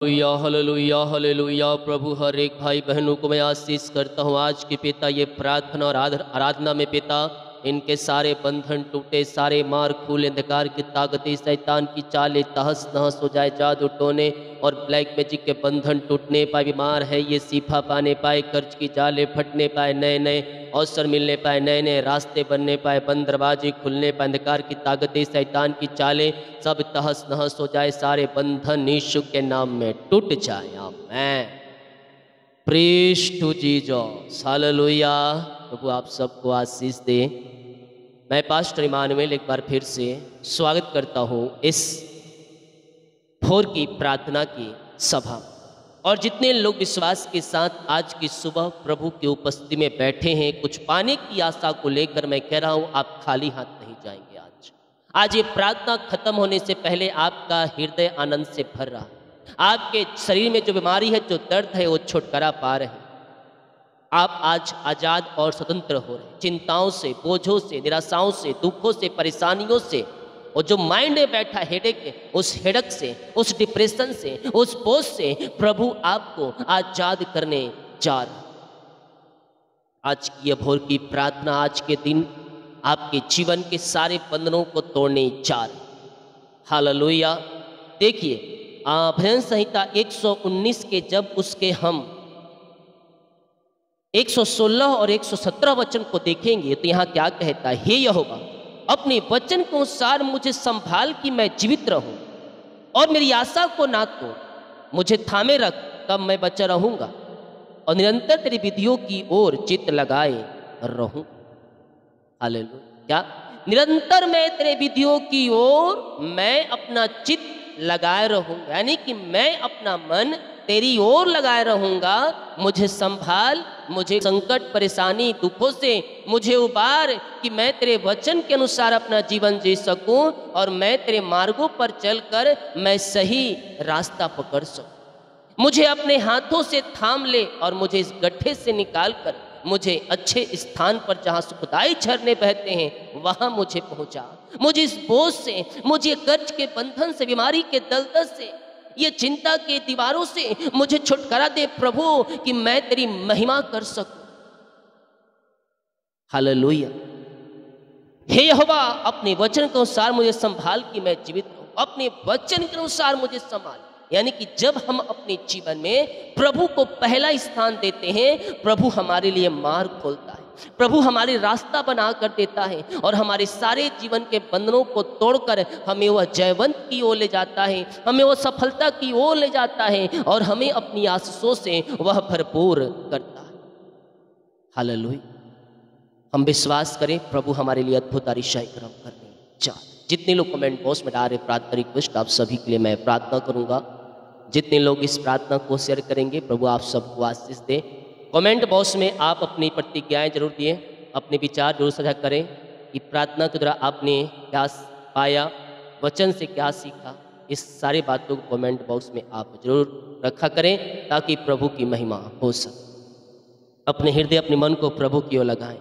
Hallelujah hallelujah hallelujah. प्रभु हर एक भाई बहनों को मैं आशीष करता हूँ। आज के पिता ये प्रार्थना और आराधना में पिता इनके सारे बंधन टूटे, सारे मार खुले, अंधकार की ताकतें, शैतान की चालें तहस नहस हो जाए, जादू टोने और ब्लैक मैजिक के बंधन टूटने पाए, बीमार है ये शिफा पाने पाए, कर्ज की जालें फटने पाए, नए नए अवसर मिलने पाए, नए नए रास्ते बनने पाए, बंद दरवाजे खुलने पाए, अंधकार की ताकतें, शैतान की चालें सब तहस नहस हो जाए, सारे बंधन यीशु के नाम में टूट जाए। आमीन। Praise to Jesus. हालेलुया। प्रभु आप सबको आशीष दे। मैं पास्टर इमानुएल एक बार फिर से स्वागत करता हूँ इस भोर की प्रार्थना की सभा। और जितने लोग विश्वास के साथ आज की सुबह प्रभु की उपस्थिति में बैठे हैं, कुछ पाने की आशा को लेकर मैं कह रहा हूँ, आप खाली हाथ नहीं जाएंगे। आज ये प्रार्थना खत्म होने से पहले आपका हृदय आनंद से भर रहा है। आपके शरीर में जो बीमारी है, जो दर्द है, वो छुटकारा पा रहे हैं। आप आज आज़ाद और स्वतंत्र हो रहे हैं। चिंताओं से, बोझों से, निराशाओं से, दुखों से, परेशानियों से, और जो माइंड में बैठा हेडेक है, उस हेडक से, उस डिप्रेशन से, उस बोझ से प्रभु आपको आज़ाद करने जा रहा है। आज की यह भोर की प्रार्थना आज के दिन आपके जीवन के सारे बंधनों को तोड़ने जा रहे। हालेलुया। देखिए भजन संहिता 119 के जब उसके हम 116 और 117 वचन को देखेंगे तो यहाँ क्या कहता है, हे यहोवा अपने वचन के अनुसार मुझे संभाल कि मैं जीवित रहूं और मेरी आशा को ना तोड़, मुझे थामे रख तब मैं बचा रहूंगा और निरंतर तेरी विधियों की ओर चित्त लगाए रहूं। हालेलुया। क्या निरंतर मैं तेरे विधियों की ओर मैं अपना चित्त लगाए रहूंगा, यानी कि मैं अपना मन तेरी ओर लगाए रहूंगा। मुझे संभाल, मुझे संकट परेशानी दुखों से मुझे उबार कि मैं तेरे वचन के अनुसार अपना जीवन जी सकूं और मैं तेरे मार्गों पर चलकर मैं सही रास्ता पकड़ सकूं। मुझे अपने हाथों से थाम ले और मुझे इस गड्ढे से निकाल कर मुझे अच्छे स्थान पर जहाँ सुखदाई झरने बहते हैं वहाँ मुझे पहुँचा। मुझे इस बोझ से, मुझे कर्ज के बंधन से, बीमारी के दलदल से, ये चिंता के दीवारों से मुझे छुटकारा दे प्रभु कि मैं तेरी महिमा कर सकूं। हालेलुया। हे यहोवा अपने वचन के अनुसार मुझे संभाल कि मैं जीवित रहूं। अपने वचन के अनुसार मुझे संभाल, यानी कि जब हम अपने जीवन में प्रभु को पहला स्थान देते हैं, प्रभु हमारे लिए मार्ग खोलता है, प्रभु हमारे रास्ता बना कर देता है और हमारे सारे जीवन के बंधनों को तोड़कर हमें वह जयवंत की ओर ले जाता है, हमें वह सफलता की ओर ले जाता है और हमें अपनी आशीषों से वह भरपूर करता है। हालेलुया। हम विश्वास करें प्रभु हमारे लिए अद्भुत आशीषाएं करने जा। जितने लोग कमेंट बॉक्स में डाल रहे प्रार्थना रिक्वेस्ट, आप सभी के लिए मैं प्रार्थना करूंगा। जितने लोग इस प्रार्थना को शेयर करेंगे प्रभु आप सबको आशीष दे। कमेंट बॉक्स में आप अपनी प्रतिक्रियाएं जरूर दिए, अपने विचार जरूर साझा करें कि प्रार्थना के द्वारा आपने क्या पाया, वचन से क्या सीखा। इस सारी बातों को कमेंट बॉक्स में आप जरूर रखा करें ताकि प्रभु की महिमा हो सके। अपने हृदय, अपने मन को प्रभु की ओर लगाएं।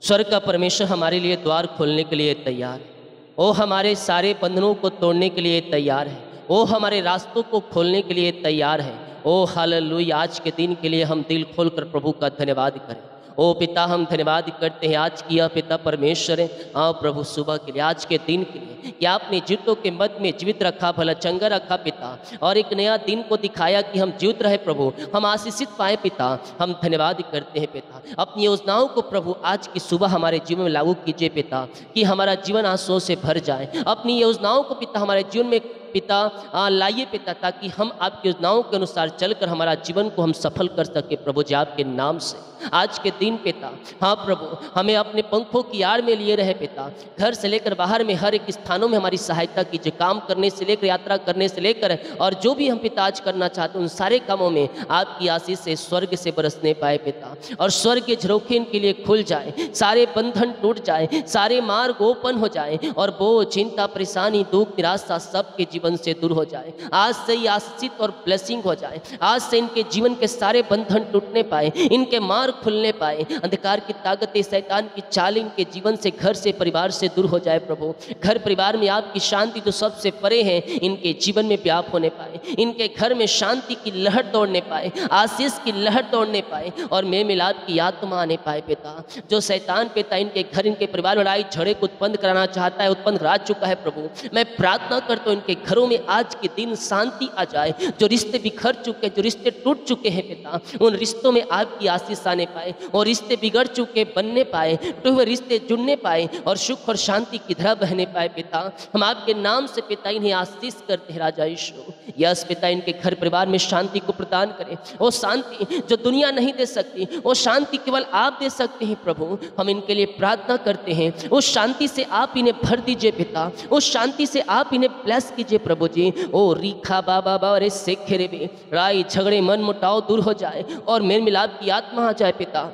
स्वर्ग का परमेश्वर हमारे लिए द्वार खोलने के लिए तैयार है। वो हमारे सारे बंधनों को तोड़ने के लिए तैयार है। वो हमारे रास्तों को खोलने के लिए तैयार है। ओ हालेलुया। आज के दिन के लिए हम दिल खोलकर प्रभु का धन्यवाद करें। ओ पिता हम धन्यवाद करते हैं आज किया पिता परमेश्वर है। हाँ प्रभु सुबह के लिए, आज के दिन के लिए कि आपने जीवितों के मध्य में जीवित रखा, भला चंगा रखा पिता, और एक नया दिन को दिखाया कि हम जीवित रहे प्रभु, हम आशीषित पाए पिता। हम धन्यवाद करते हैं पिता। अपनी योजनाओं को प्रभु आज की सुबह हमारे जीवन में लागू कीजिए पिता, कि हमारा जीवन आंसुओं से भर जाए। अपनी योजनाओं को पिता हमारे जीवन में पिता लाइए पिता, ताकि हम आपकी योजनाओं के अनुसार चलकर हमारा जीवन को हम सफल कर सके प्रभु जी आपके नाम से। आज के दिन पिता हाँ प्रभु हमें अपने पंखों की आड़ में लिए रहे पिता। घर से लेकर बाहर में हर एक स्थानों में हमारी सहायता कीजिए, काम करने से लेकर, यात्रा करने से लेकर, और जो भी हम पिता आज करना चाहते हैं उन सारे कामों में आपकी आशीष से स्वर्ग से बरसने पाए पिता, और स्वर्ग के झरोखे इनके लिए खुल जाए, सारे बंधन टूट जाए, सारे मार्ग ओपन हो जाए और वो चिंता परेशानी दुख निराशा सबके जीवन से दूर हो जाए। आज से ही आशीषित और ब्लेसिंग हो जाए। आज से इनके जीवन के सारे बंधन टूटने पाए, इनके मार्ग खुलने पाए, अंधकार की ताकतें, शैतान की चाल इनके जीवन से, घर से, परिवार से दूर हो जाए प्रभु। घर परिवार में आपकी शांति जो सबसे परे है इनके जीवन में व्याप होने पाए, इनके घर में शांति की लहर दौड़ने पाए, आशीष की लहर दौड़ने पाए और मेल मिलाप की आत्मा आने पाए पिता। जो शैतान पिता इनके घर, इनके परिवार में लड़ाई झगड़े को उत्पन्न कराना चाहता है, उत्पन्न करा चुका है प्रभु, मैं प्रार्थना करता हूँ इनके घरों में आज के दिन शांति आ जाए। जो रिश्ते बिखर चुके, जो रिश्ते टूट चुके हैं पिता, उन रिश्तों में आपकी आशीष आने पाए और रिश्ते बिगड़ चुके बनने पाए, टूटे हुए रिश्ते जुड़ने पाए और सुख और शांति की धारा बहने पाए पिता। हम आपके नाम से पिता इन्हें आशीष करते हैं राजा यीशु। यस पिता, इनके घर परिवार में शांति को प्रदान करें, वो शांति जो दुनिया नहीं दे सकती, वो शांति केवल आप दे सकते हैं प्रभु। हम इनके लिए प्रार्थना करते हैं, उस शांति से आप इन्हें भर दीजिए पिता, उस शांति से आप इन्हें ब्लेस कीजिए प्रभु जी। ओ रीखा बाबा बाबा रे सेखे रे बे, राई झगड़े मन मुटाव दूर हो जाए और मेल मिलाप की आत्मा आ जाए पिता,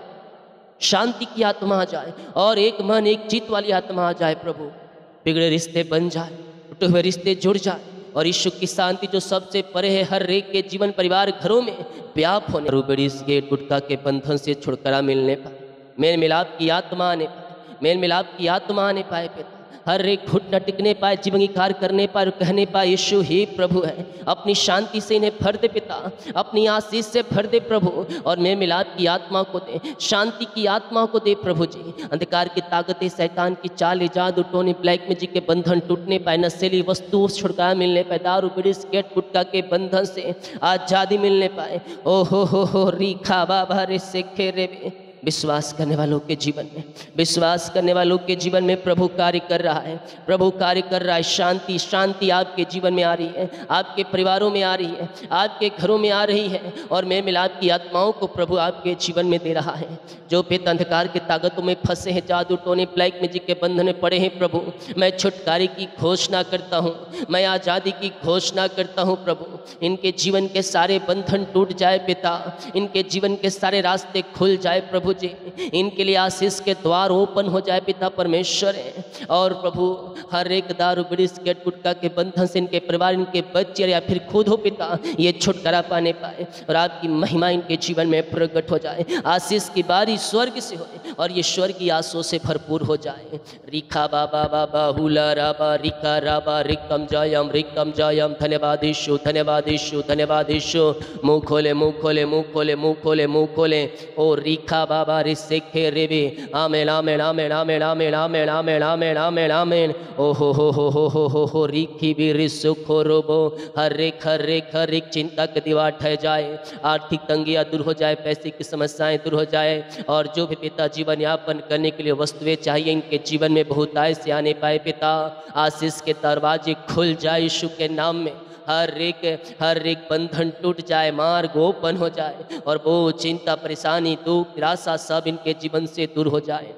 शांति की आत्मा आ जाए और एक मन एक चित वाली आत्मा आ जाए प्रभु। बिगड़े रिश्ते बन जाए, टूटे हुए रिश्ते जुड़ जाए और यीशु की शांति जो सबसे परे है हर एक के जीवन परिवार घरों में व्याप होने, रूबेड़ीस के गुटका के बंधन से छुटकारा मिलने पाए, मेल मिलाप की आत्मा आने पाए, मेल मिलाप की आत्मा आने पाए पिता। हर एक घुटना टिकने पाए, जीवन की कार्य करने पाए और कहने पाए यीशु ही प्रभु है। अपनी शांति से इन्हें भर दे पिता, अपनी आशीष से भर दे प्रभु और मेल मिलाप की आत्मा को दे, शांति की आत्मा को दे प्रभु जी। अंधकार की ताकतें, शैतान की चाल, जादू टोनी, ब्लैक मैजिक के बंधन टूटने पाए, नशीली वस्तुओं से छुटकारा मिलने पाए, दारू बीड़ी सिगरेट गुटखा के बंधन से आजादी मिलने पाए। ओ हो रीखा बाबा रे सेखे रे। विश्वास करने वालों के जीवन में, विश्वास करने वालों के जीवन में प्रभु कार्य कर रहा है, प्रभु कार्य कर रहा है। शांति शांति आपके जीवन में आ रही है, आपके परिवारों में आ रही है, आपके घरों में आ रही है और मेल मिलाप की आत्माओं को प्रभु आपके जीवन में दे रहा है। जो पिता अंधकार की ताकतों में फंसे हैं, जादू टोने ब्लैक मैजिक के बंधन में पड़े हैं प्रभु, मैं छुटकारे की घोषणा करता हूँ, मैं आज़ादी की घोषणा करता हूँ प्रभु। इनके जीवन के सारे बंधन टूट जाए पिता, इनके जीवन के सारे रास्ते खुल जाए प्रभु जी, इनके लिए आशीष के द्वार ओपन हो जाए पिता परमेश्वर है। और प्रभु हर एक दारू बीड़ी सिगरेट गुटखा के बंधन से इनके परिवार, इनके बच्चे या फिर खुद हो पिता, ये छुटकारा पाने पाए और आपकी महिमा इनके जीवन में प्रकट हो जाए। आशीष की बारिश स्वर्ग से हो और ये स्वर्गीय आशीषों से भरपूर हो जाए। रिखा बाबा बाबा हुला राबा रिका राबा रिकम जयम। धन्यवाद यीशु, धन्यवाद यीशु, धन्यवाद यीशु। मुँह खोले मुँह खोले मुँह खोले मुँह खोले मुँह खोले। ओ रिखा बाबा रे सेखे रेबे। आमेन आमेन आमेन आमेन आमेन आमेन आमेन आमेन आमेन आमेन। ओ हो रिखी भी रिसु खोरोबो। हर एक चिंता की दीवार ढह जाए, आर्थिक तंगियाँ दूर हो जाए, पैसे की समस्याएं दूर हो जाए और जो भी पिता जीवन यापन करने के लिए वस्तुएं चाहिए इनके जीवन में बहुतायत से आने पाए पिता। आशीष के दरवाजे खुल जाए यीशु के नाम में। हर एक बंधन टूट जाए, मार्ग ओपन हो जाए और वो चिंता परेशानी दुख निराशा सब इनके जीवन से दूर हो जाए।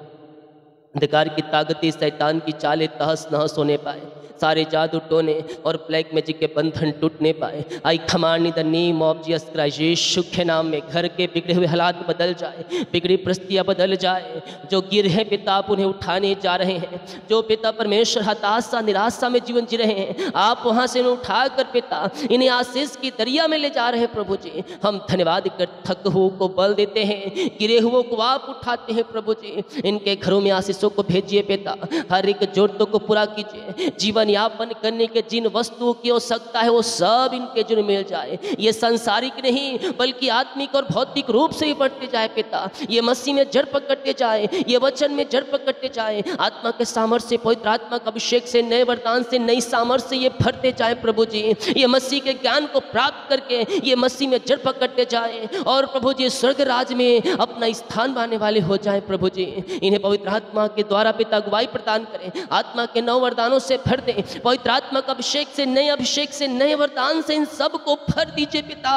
अंधकार की ताकतें, शैतान की चालें तहस नहस होने पाए, सारे जादू टोने और ब्लैक मैजिक के बंधन टूटने पाए। I command in the name of Jesus Christ, यीशु के नाम में घर के बिगड़े हुए हालात बदल जाए, बिगड़ी परिस्थितियां बदल जाए। जो गिर हैं पिता आप उन्हें उठाने जा रहे हैं, जो पिता परमेश्वर हताशा निराशा में जीवन जी रहे हैं आप वहां से इन्हें उठाकर पिता इन्हें आशीष की दरिया में ले जा रहे हैं प्रभु जी। हम धन्यवाद कर थक हुओं को बल देते हैं, गिरे हुओं को आप उठाते हैं प्रभु जी। इनके घरों में आशीषों को भेजिए पिता, हर एक जरूरतों को पूरा कीजिए। जीवन यापन करने के जिन वस्तुओं की आवश्यकता है वो सब इनके जुर्म मिल जाए। ये सांसारिक नहीं बल्कि आत्मिक और भौतिक रूप से ही बढ़ते जाए पिता। ये मसीह में जड़ पकड़ते जाए, ये वचन में जड़ पकड़ते जाए। आत्मा के सामर्थ्य, पवित्र आत्मा का अभिषेक से, नए वरदान से, नई सामर्थ्य से ये भरते जाए प्रभु जी। ये मसीह के ज्ञान को प्राप्त करके ये मसीह में जड़ पकड़ते जाए और प्रभु जी स्वर्ग राज में अपना स्थान पाने वाले हो जाए प्रभु जी। इन्हें पवित्र आत्मा के द्वारा पिता अगुवाई प्रदान करें, आत्मा के नौ वरदानों से भर दें, पवित्र आत्मा का अभिषेक से, नए वरदान से इन सब को भर दीजिए पिता।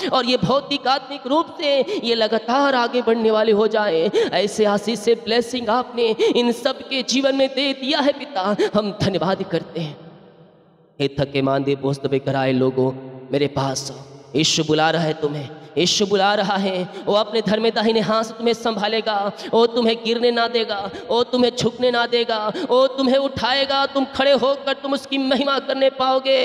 और ये भौतिक आत्मिक रूप से ये लगातार आगे बढ़ने वाले हो जाए। ऐसे आशीष से ब्लेसिंग आपने इन सब के जीवन में दे दिया है पिता, हम धन्यवाद करते हैं। हे थके मांदे बोझ दबे कराए लोगों मेरे पास आओ, यीशु बुला रहा है तुम्हें। यीशु बुला रहा है। वो अपने धर्म में दाहिने हाथ से तुम्हें संभालेगा, वो तुम्हें गिरने ना देगा, वो तुम्हें झुकने ना देगा, वो तुम्हें उठाएगा। तुम खड़े होकर तुम उसकी महिमा करने पाओगे।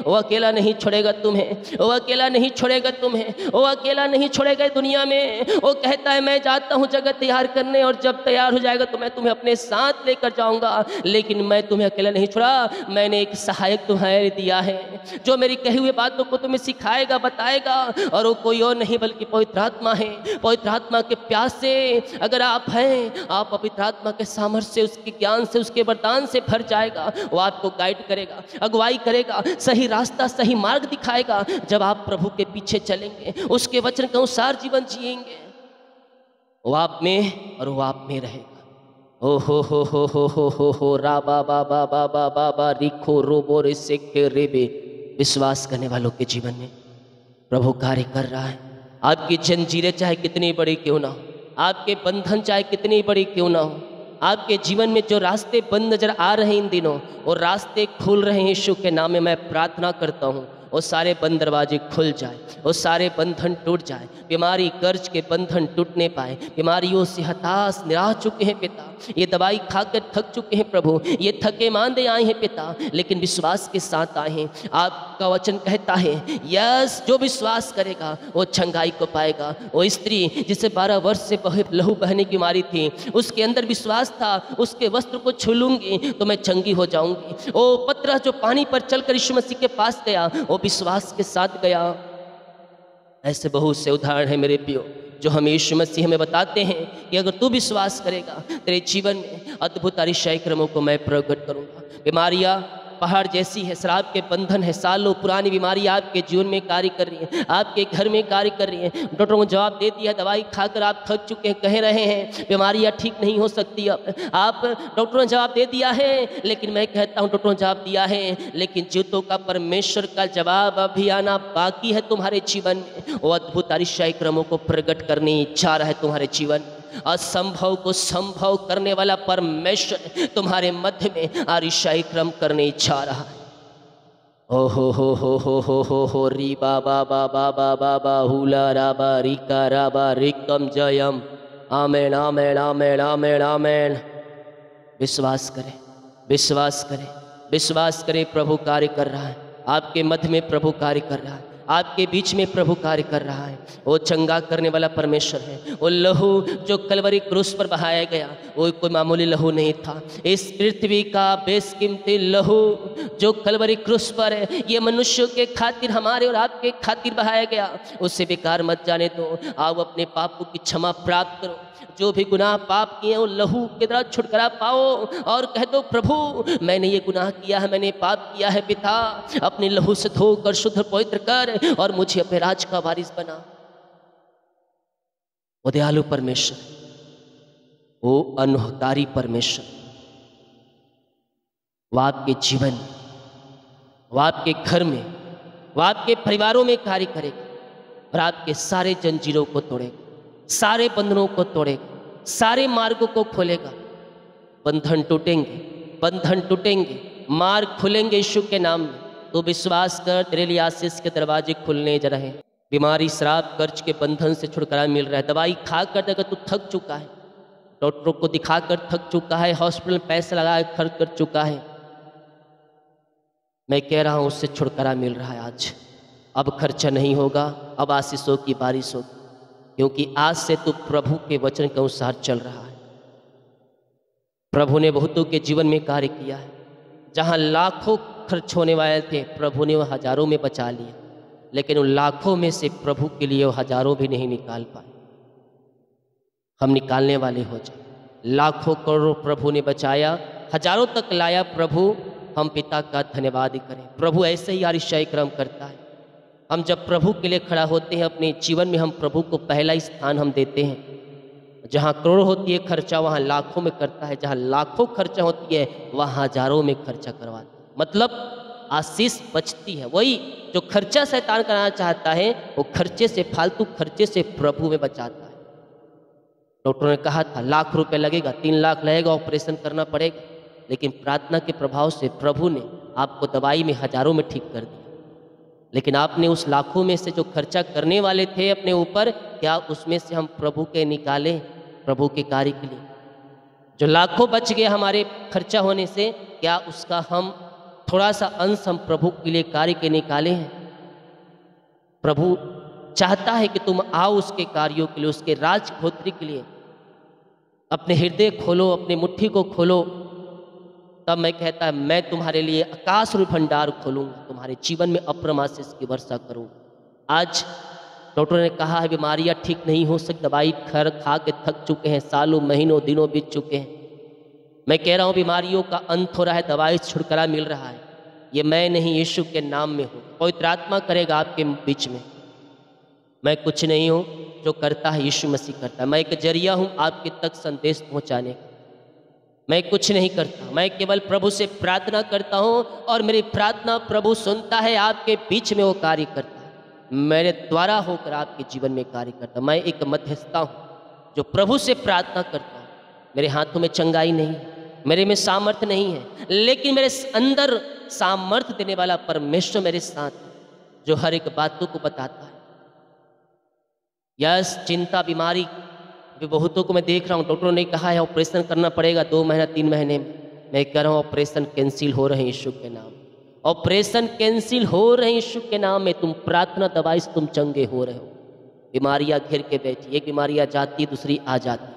वो अकेला नहीं छोड़ेगा तुम्हें, वो अकेला नहीं छोड़ेगा तुम्हें, वो अकेला नहीं छोड़ेगा दुनिया में। वो कहता है मैं जाता हूँ जगह तैयार करने, और जब तैयार हो जाएगा तो मैं तुम्हें अपने साथ लेकर जाऊँगा। लेकिन मैं तुम्हें अकेला नहीं छोड़ा, मैंने एक सहायक तुम्हारे दिया है जो मेरी कही हुई बातों को तुम्हें सिखाएगा, बताएगा। और वो कोई और नहीं बल्कि पवित्र आत्मा है। पवित्र आत्मा के प्यास से अगर आप हैं, आप पवित्र आत्मा के सामर्थ्य से, उसके ज्ञान से, उसके वरदान से भर जाएगा। वो आपको गाइड करेगा, अगुवाई करेगा, सही रास्ता सही मार्ग दिखाएगा। जब आप प्रभु के पीछे चलेंगे, उसके वचन के अनुसार जीवन जिएंगे, वो आप में और वो आप में रहेगा। ओ हो रा बा बा बा बा बा बा बा रिखो रोबो रे सेके रेबे। विश्वास करने वालों के जीवन में प्रभु कार्य कर रहा है। आपकी जंजीरें चाहे कितनी बड़ी क्यों ना हो, आपके बंधन चाहे कितनी बड़ी क्यों ना हो, आपके जीवन में जो रास्ते बंद नजर आ रहे हैं इन दिनों, वो रास्ते खुल रहे हैं। यीशु के नाम में मैं प्रार्थना करता हूँ वो सारे बंद दरवाजे खुल जाए, वो सारे बंधन टूट जाए, बीमारी कर्ज के बंधन टूटने पाए। बीमारियों से हताश निराश चुके हैं पिता, ये दवाई खाकर थक चुके हैं प्रभु, ये थके मांदे आए हैं पिता, लेकिन विश्वास के साथ आए हैं। आपका वचन कहता है यस, जो विश्वास करेगा वो चंगाई को पाएगा। वो स्त्री जिसे 12 वर्ष से लहू बहने की बीमारी थी, उसके अंदर विश्वास था उसके वस्त्र को छू लूंगी तो मैं चंगी हो जाऊंगी। वो पतरस जो पानी पर चलकर यीशु मसीह के पास गया, वो विश्वास के साथ गया। ऐसे बहुत से उदाहरण हैं मेरे प्रियो, जो हम यीशु मसीह हमें बताते हैं कि अगर तू विश्वास करेगा तेरे जीवन में अद्भुत आश्चर्य क्रमों को मैं प्रकट करूंगा। बीमारियां पहाड़ जैसी है, शराब के बंधन है, सालों पुरानी बीमारी आपके जीवन में कार्य कर रही है, आपके घर में कार्य कर रही है। डॉक्टरों को जवाब दे दिया, दवाई खाकर आप थक चुके हैं, कह रहे हैं बीमारियां ठीक नहीं हो सकती। आप डॉक्टरों ने जवाब दे दिया है, लेकिन मैं कहता हूं डॉक्टरों ने जवाब दिया है, लेकिन जीवों का परमेश्वर का जवाब अभी आना बाकी है तुम्हारे जीवन में। वो अद्भुत आश्चर्य क्रमों को प्रकट करने की इच्छा है तुम्हारे जीवन में। असंभव को संभव करने वाला परमेश्वर तुम्हारे मध्य में आश्चर्य क्रम करने इच्छा रहा है। ओ हो री बा बा बा बा बा बा बा हुला रा बा रिका रा बा रिकम जयम। आमेन आमेन आमेन आमेन आमेन। विश्वास करें, विश्वास करें, विश्वास करें। प्रभु कार्य कर रहा है आपके मध्य में, प्रभु कार्य कर रहा है आपके बीच में, प्रभु कार्य कर रहा है। वो चंगा करने वाला परमेश्वर है। वो लहू जो कलवरी क्रूस पर बहाया गया वो कोई मामूली लहू नहीं था। इस पृथ्वी का बेशकीमती लहू जो कलवरी क्रूस पर है, ये मनुष्यों के खातिर, हमारे और आपके खातिर बहाया गया। उससे बेकार मत जाने दो। आओ अपने पापों की क्षमा प्राप्त करो, जो भी गुनाह पाप किए वो लहू के द्वारा छुटकारा पाओ और कह दो प्रभु मैंने ये गुनाह किया है, मैंने पाप किया है पिता, अपने लहू से धोकर शुद्ध पवित्र कर और मुझे अपने राज का वारिस बना। वो दयालु परमेश्वर, वो अनुग्रहकारी परमेश्वर, वो आपके जीवन में, वो आपके घर में, वो आपके परिवारों में कार्य करेगा और आपके सारे जंजीरों को तोड़ेगा, सारे बंधनों को तोड़ेगा, सारे मार्गों को खोलेगा। बंधन टूटेंगे, बंधन टूटेंगे, मार्ग खुलेंगे यीशु के नाम में। तो विश्वास कर, तेरे लिए आशीष के दरवाजे खुलने जा रहे हैं। बीमारी, शराब, कर्ज के बंधन से छुटकारा मिल रहा है। दवाई खाकर अगर तू थक चुका है, डॉक्टरों को दिखाकर थक चुका है, हॉस्पिटल में पैसे लगा खर्च कर चुका है, मैं कह रहा हूं उससे छुटकारा मिल रहा है आज। अब खर्चा नहीं होगा, अब आशीषों की बारिश होगी, क्योंकि आज से तू प्रभु के वचन के अनुसार चल रहा है। प्रभु ने बहुतों के जीवन में कार्य किया है। जहां लाखों खर्च होने वाले थे, प्रभु ने वो हजारों में बचा लिया, लेकिन उन लाखों में से प्रभु के लिए वो हजारों भी नहीं निकाल पाए। हम निकालने वाले हो जाए। लाखों करोड़ों प्रभु ने बचाया, हजारों तक लाया प्रभु। हम पिता का धन्यवाद करें। प्रभु ऐसे ही आश्चर्य क्रम करता है। हम जब प्रभु के लिए खड़ा होते हैं अपने जीवन में, हम प्रभु को पहला स्थान हम देते हैं। जहाँ करोड़ होती है खर्चा, वहाँ लाखों में करता है। जहाँ लाखों खर्चा होती है, वहाँ हजारों में खर्चा करवाता है। मतलब आशीष बचती है। वही जो खर्चा शैतान कराना चाहता है, वो खर्चे से, फालतू खर्चे से प्रभु में बचाता है। डॉक्टर ने कहा था लाख रुपए लगेगा, 3 लाख लगेगा, ऑपरेशन करना पड़ेगा, लेकिन प्रार्थना के प्रभाव से प्रभु ने आपको दवाई में हजारों में ठीक कर दिया। लेकिन आपने उस लाखों में से जो खर्चा करने वाले थे अपने ऊपर, क्या उसमें से हम प्रभु के निकाले, प्रभु के कार्य के लिए? जो लाखों बच गए हमारे खर्चा होने से, क्या उसका हम थोड़ा सा अंश हम प्रभु के लिए कार्य के निकाले हैं? प्रभु चाहता है कि तुम आओ उसके कार्यों के लिए, उसके राज खोत्री के लिए। अपने हृदय खोलो, अपने मुट्ठी को खोलो, तब मैं कहता है मैं तुम्हारे लिए आकाश रूपी भंडार खोलूंगा, तुम्हारे जीवन में अप्रम आशीष की वर्षा करूंगा। आज डॉक्टर ने कहा है बीमारियां ठीक नहीं हो सकती, दवाई खा के थक चुके हैं, सालों महीनों दिनों बीत चुके हैं। मैं कह रहा हूँ बीमारियों का अंत हो रहा है, दवाई से छुटकारा मिल रहा है। ये मैं नहीं, यीशु के नाम में हूँ, पवित्र आत्मा करेगा आपके बीच में। मैं कुछ नहीं हूँ, जो करता है यीशु मसीह करता है। मैं एक जरिया हूँ आपके तक संदेश पहुँचाने का। मैं कुछ नहीं करता, मैं केवल प्रभु से प्रार्थना करता हूँ और मेरी प्रार्थना प्रभु सुनता है, आपके बीच में वो कार्य करता है, मेरे द्वारा होकर आपके जीवन में कार्य करता है। मैं एक मध्यस्थता हूँ जो प्रभु से प्रार्थना करता हूँ। मेरे हाथों में चंगाई नहीं है, मेरे में सामर्थ्य नहीं है, लेकिन मेरे अंदर सामर्थ्य देने वाला परमेश्वर मेरे साथ है, जो हर एक बातों को बताता है। यस, चिंता बीमारी अभी बहुतों को मैं देख रहा हूँ, डॉक्टरों ने कहा है ऑपरेशन करना पड़ेगा 2 महीना 3 महीने में। मैं कह रहा हूँ ऑपरेशन कैंसिल हो रहे हैं यीशु के नाम, ऑपरेशन कैंसिल हो रहे हैं यीशु के नाम में। तुम प्रार्थना दवाई से तुम चंगे हो रहे हो। बीमारियां घिर के बैठी, एक बीमारियां जाती है दूसरी आ जाती है।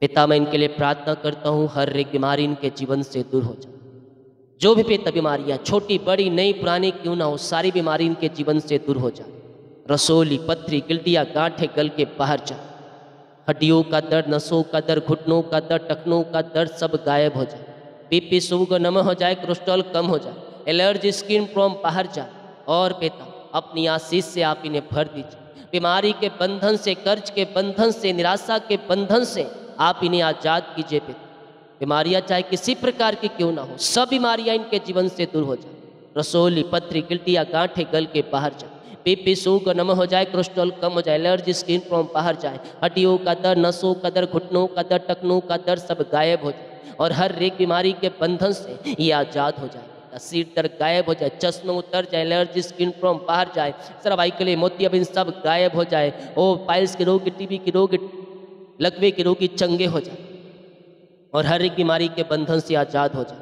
पिता मैं इनके लिए प्रार्थना करता हूँ, हर एक बीमारी इनके जीवन से दूर हो जाए। जो भी पिता बीमारियां छोटी बड़ी नई पुरानी क्यों ना हो, सारी बीमारी इनके जीवन से दूर हो जाए। रसोली पथरी गिल्टियाँ गांठें गल के बाहर जाए। हड्डियों का दर्द, नसों का दर्द, घुटनों का दर्द, टखनों का दर्द सब गायब हो जाए। बीपी शुगर नम हो जाए, कोलेस्ट्रॉल कम हो जाए, एलर्जी स्किन प्रॉब्लम बाहर जाए। और पिता अपनी आशीष से आप इन्हें भर दीजिए। बीमारी के बंधन से, कर्ज के बंधन से, निराशा के बंधन से आप इन्हें आजाद कीजिए पिता। बीमारियां चाहे किसी प्रकार की क्यों ना हो, सब बीमारियां इनके जीवन से दूर हो जाए। रसोली पथरी गिल्टियाँ गांठें गल के बाहर जाए। बीपी शुगर नम हो जाए, कोलेस्ट्रॉल कम हो जाए, एलर्जी स्किन प्रॉब्लम बाहर जाए। हड्डियों का दर्द, नसों का दर्द, घुटनों का दर्द, टखनों का दर्द सब गायब हो जाए और हर एक बीमारी के बंधन से ये आजाद हो जाए। सिर दर्द गायब हो जाए, चश्मे उतर जाए, एलर्जी स्किन प्रॉब्लम बाहर जाए, सर्वाइकल मोतियाबिंद सब गायब हो जाए। ओ पाइल्स के रोगी, टीबी के रोगी, लकवे के रोगी चंगे हो जाए और हर एक बीमारी के बंधन से आजाद हो जाए।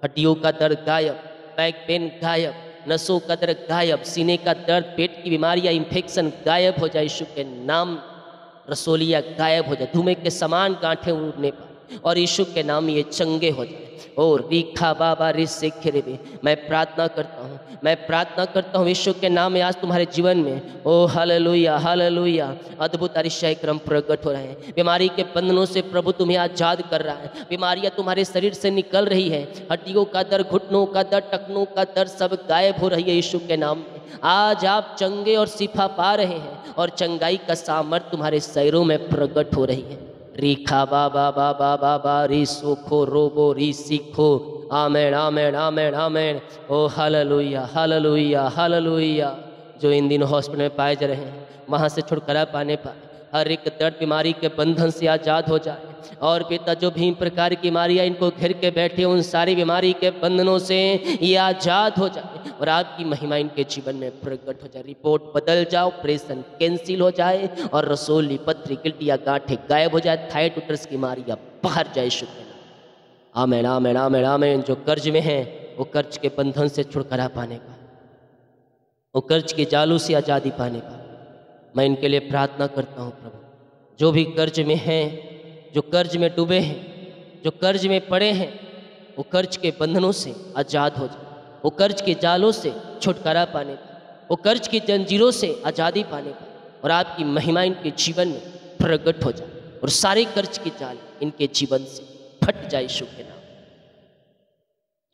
हड्डियों का दर्द गायब, बैक पेन गायब, नसों का दर्द गायब, सीने का दर्द, पेट की बीमारियां, इंफेक्शन गायब हो जाए यीशु के नाम। रसोलियाँ गायब हो जाए, धुएं के समान गांठें उड़ने पर और यीशु के नाम ये चंगे हो जाए। और रीखा बाबा रिसे खिरेबे, मैं प्रार्थना करता हूँ, मैं प्रार्थना करता हूँ यीशु के नाम में आज तुम्हारे जीवन में ओ हालेलुया हालेलुया अद्भुत अतिशय क्रम प्रकट हो रहे हैं। बीमारी के बंधनों से प्रभु तुम्हें आजाद कर रहा है। बीमारियां तुम्हारे शरीर से निकल रही है। हड्डियों का दर्द, घुटनों का दर्द, टखनों का दर्द सब गायब हो रही है यीशु के नाम में। आज आप चंगे और शिफा पा रहे हैं और चंगाई का सामर्थ्य तुम्हारे शरीरों में प्रकट हो रही है। रीखा बाबा बाबा बाबा री सुखो रोबो री सीखो आमेन आमेन आमेन आमेन। ओ हालेलुया हालेलुया हालेलुया। जो इन दिनों हॉस्पिटल में पाए जा रहे हैं, वहाँ से छुटकारा पाने पर हर एक दर्द बीमारी के बंधन से आज़ाद हो जाए। और पिता जो भी प्रकार की बीमारियाँ इनको घिर के बैठे, उन सारी बीमारी के बंधनों से ये आज़ाद हो जाए और आपकी महिमा इनके जीवन में प्रकट हो जाए। रिपोर्ट बदल जाओ, ऑपरेशन कैंसिल हो जाए और रसोली पथरी गिल्टियाँ गांठें गायब हो जाए, थायराइड उटरस की बीमारियाँ बाहर जाए। शुक्र आमेन आमेन आमेन आमेन। जो कर्ज में है वो कर्ज के बंधन से छुटकारा पाने का, वो कर्ज के जालों से आज़ादी पाने का मैं इनके लिए प्रार्थना करता हूँ। प्रभु जो भी कर्ज में हैं, जो कर्ज में डूबे हैं, जो कर्ज में पड़े हैं, वो कर्ज के बंधनों से आज़ाद हो जाए, वो कर्ज के जालों से छुटकारा पाने का, वो कर्ज की जंजीरों से आज़ादी पाने का और आपकी महिमा इनके जीवन में प्रकट हो जाए और सारे कर्ज के जाल इनके जीवन से फट जाए। यीशु के नाम।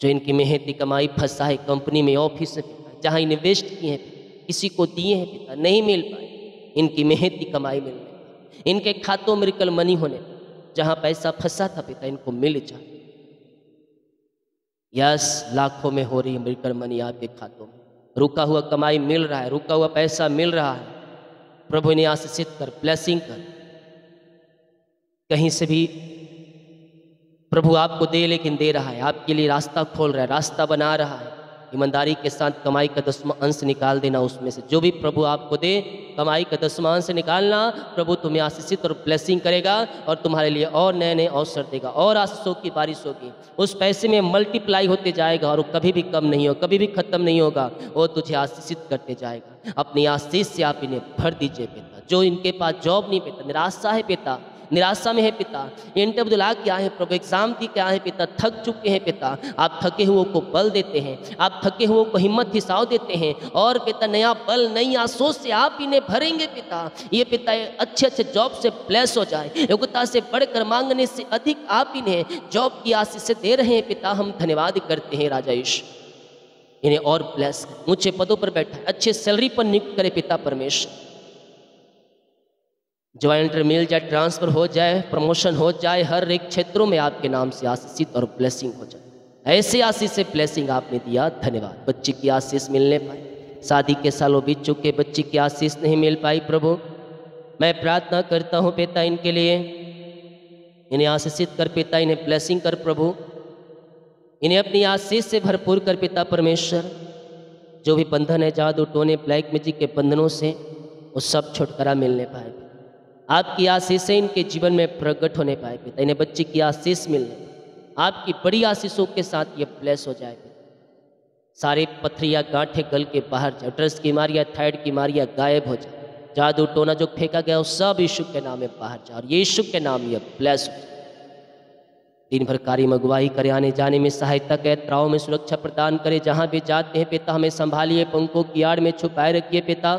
जो इनकी मेहनती कमाई फंसा है कंपनी में, ऑफिस में, जहाँ इन्वेस्ट किए हैं, किसी को दिए हैं पिता, नहीं मिल पाए, इनकी मेहनती कमाई मिलने, इनके खातों में रिकल मनी होने, जहाँ पैसा फंसा था पिता इनको मिल जाए। यस, लाखों में हो रही है मिलकर मनी आपके खातों में, रुका हुआ कमाई मिल रहा है, रुका हुआ पैसा मिल रहा है। प्रभु इन्हें आशीषित कर, ब्लेसिंग कर, कहीं से भी प्रभु आपको दे, लेकिन दे रहा है, आपके लिए रास्ता खोल रहा है, रास्ता बना रहा है। ईमानदारी के साथ कमाई का 10वां अंश निकाल देना उसमें से, जो भी प्रभु आपको दे कमाई का 10वां अंश निकालना। प्रभु तुम्हें आशीषित और ब्लेसिंग करेगा और तुम्हारे लिए और नए नए अवसर देगा और आशीषों की बारिश होगी। उस पैसे में मल्टीप्लाई होते जाएगा और वो कभी भी कम नहीं हो, कभी भी खत्म नहीं होगा। वो तुझे आशीषित करते जाएगा। अपनी आशीष से आप इन्हें भर दीजिए पिता। जो इनके पास जॉब नहीं पिता, निराशा है पिता, निराशा में है पिता, इंटरव्यू दिला के आए हैं प्रभु, एग्जाम दी के आए हैं पिता, थक चुके हैं पिता। आप थके हुओं को बल देते हैं, आप थके हुओं को हिम्मत हिसाव देते हैं और पिता नया बल नई आशों से आप इन्हें भरेंगे पिता। ये पिता अच्छे अच्छे जॉब से ब्लेस हो जाए, योग्यता से बढ़कर मांगने से अधिक आप इन्हें जॉब की आशीष से दे रहे हैं पिता। हम धन्यवाद करते हैं राजा यीशु, इन्हें और ब्लेस करें, ऊंचे पदों पर बैठा है, अच्छे सैलरी पर नियुक्त करे पिता परमेश्वर। ज्वाइंट मिल जाए, ट्रांसफर हो जाए, प्रमोशन हो जाए, हर एक क्षेत्रों में आपके नाम से आशीषित और ब्लेसिंग हो जाए। ऐसे आशीष से ब्लेसिंग आपने दिया, धन्यवाद। बच्चे की आशीष मिलने पाए, शादी के सालों बीत चुके, बच्चे की आशीष नहीं मिल पाई प्रभु, मैं प्रार्थना करता हूँ पिता इनके लिए, इन्हें आशीषित कर पिता, इन्हें ब्लेसिंग कर प्रभु, इन्हें अपनी आशीष से भरपूर कर पिता परमेश्वर। जो भी बंधन है, जादू टोने ब्लैक मैजिक के बंधनों से, वो सब छुटकारा मिलने पाए। आपकी आशीष से इनके जीवन में प्रकट होने पाए पिता, इन्हें बच्चे की आशीष मिलने, आपकी बड़ी आशीषों के साथ ये ब्लेस हो जाए पिता। सारे पथरिया गांठे गल के बाहर जाए, उटरस की बीमारियाँ, थायराइड की बीमारियाँ गायब हो जाए, जादू टोना जो फेंका गया वो सब यीशु के नाम में बाहर जाए और यीशु के नाम ये ब्लेस हो जाए। दिन भर कार्य में अगुवाई करे, आने जाने में सहायता करे, त्राव में सुरक्षा प्रदान करे। जहाँ भी जाते हैं पिता हमें संभालिए, पंखों की आड़ में छुपाए रखिए पिता।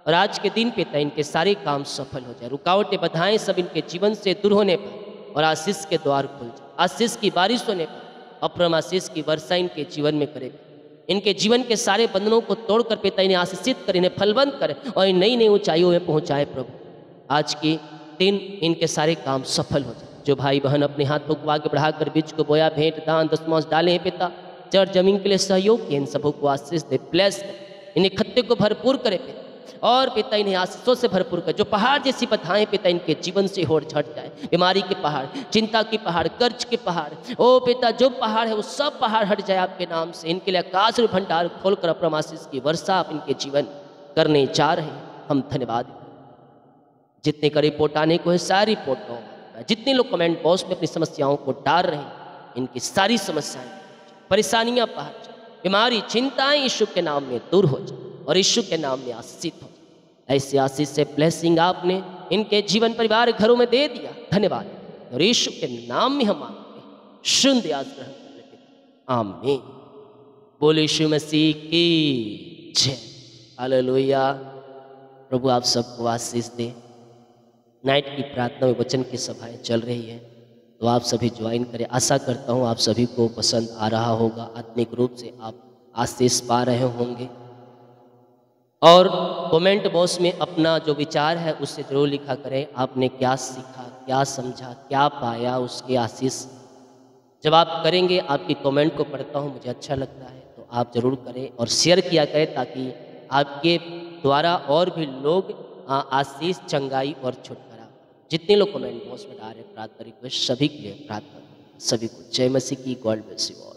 और आज के दिन पिता इनके सारे काम सफल हो जाए, रुकावटें बाधाएं सब इनके जीवन से दूर होने पर और आशीष के द्वार खुल जाए, आशीष की बारिश होने पर अपरम आशीष की वर्षा इनके जीवन में करे। इनके जीवन के सारे बंधनों को तोड़कर पिता इन्हें आशीषित कर, इन्हें फलवंत करे और नई नई ऊंचाइयों में पहुंचाए प्रभु। आज के दिन इनके सारे काम सफल हो जाए। जो भाई बहन अपने हाथों को आगे बढ़ाकर बीज को बोया, भेंट दान दशमांश डाले हैं पिता, चर जमीन के लिए सहयोग किए, इन सबों को आशीष दे, ब्लेस कर, इन्हें खत्ते को भरपूर करे पिता और पिता इन्हें आशीषों से भरपूर कर। जो पहाड़ जैसी बाधाएं पिता इनके जीवन से होड़ छट जाए, बीमारी के पहाड़, चिंता के पहाड़, कर्ज के पहाड़, ओ पिता जो पहाड़ है वो सब पहाड़ हट जाए आपके नाम से। इनके लिए आकाश में भंडार खोलकर अपना आशीष की वर्षा आप इनके जीवन करने जा रहे हैं। हम धन्यवाद। जितने का रिपोर्ट आने को है सारी रिपोर्ट, जितने लोग कमेंट बॉक्स में अपनी समस्याओं को डाल रहे हैं, इनकी सारी समस्याएं, परेशानियां बाहर जाए, बीमारी चिंताएं यीशु के नाम में दूर हो जाए और यीशु के नाम में आशीषित हो। ऐसे आशीष से ब्लेसिंग आपने इनके जीवन परिवार घरों में दे दिया, धन्यवाद। और यीशु के नाम में हम मांगते शुद्ध आस ग्रहण कर लेते, आमीन। बोले यीशु मसीह की जय, हालेलुया। प्रभु आप सबको आशीष दे। नाइट की प्रार्थना में वचन की सभाएं चल रही है, तो आप सभी ज्वाइन करें। आशा करता हूँ आप सभी को पसंद आ रहा होगा, आत्मिक रूप से आप आशीष पा रहे होंगे। और कमेंट बॉक्स में अपना जो विचार है उससे जरूर लिखा करें, आपने क्या सीखा, क्या समझा, क्या पाया, उसके आशीष जब आप करेंगे। आपकी कमेंट को पढ़ता हूँ, मुझे अच्छा लगता है, तो आप जरूर करें और शेयर किया करें ताकि आपके द्वारा और भी लोग आशीष, चंगाई और छुटकारा, जितने लोग कमेंट बॉक्स में डाल रहे प्रार्थना रिक्वेस्ट, सभी के लिए प्रार्थना, सभी को जय मसीह की। God bless you all.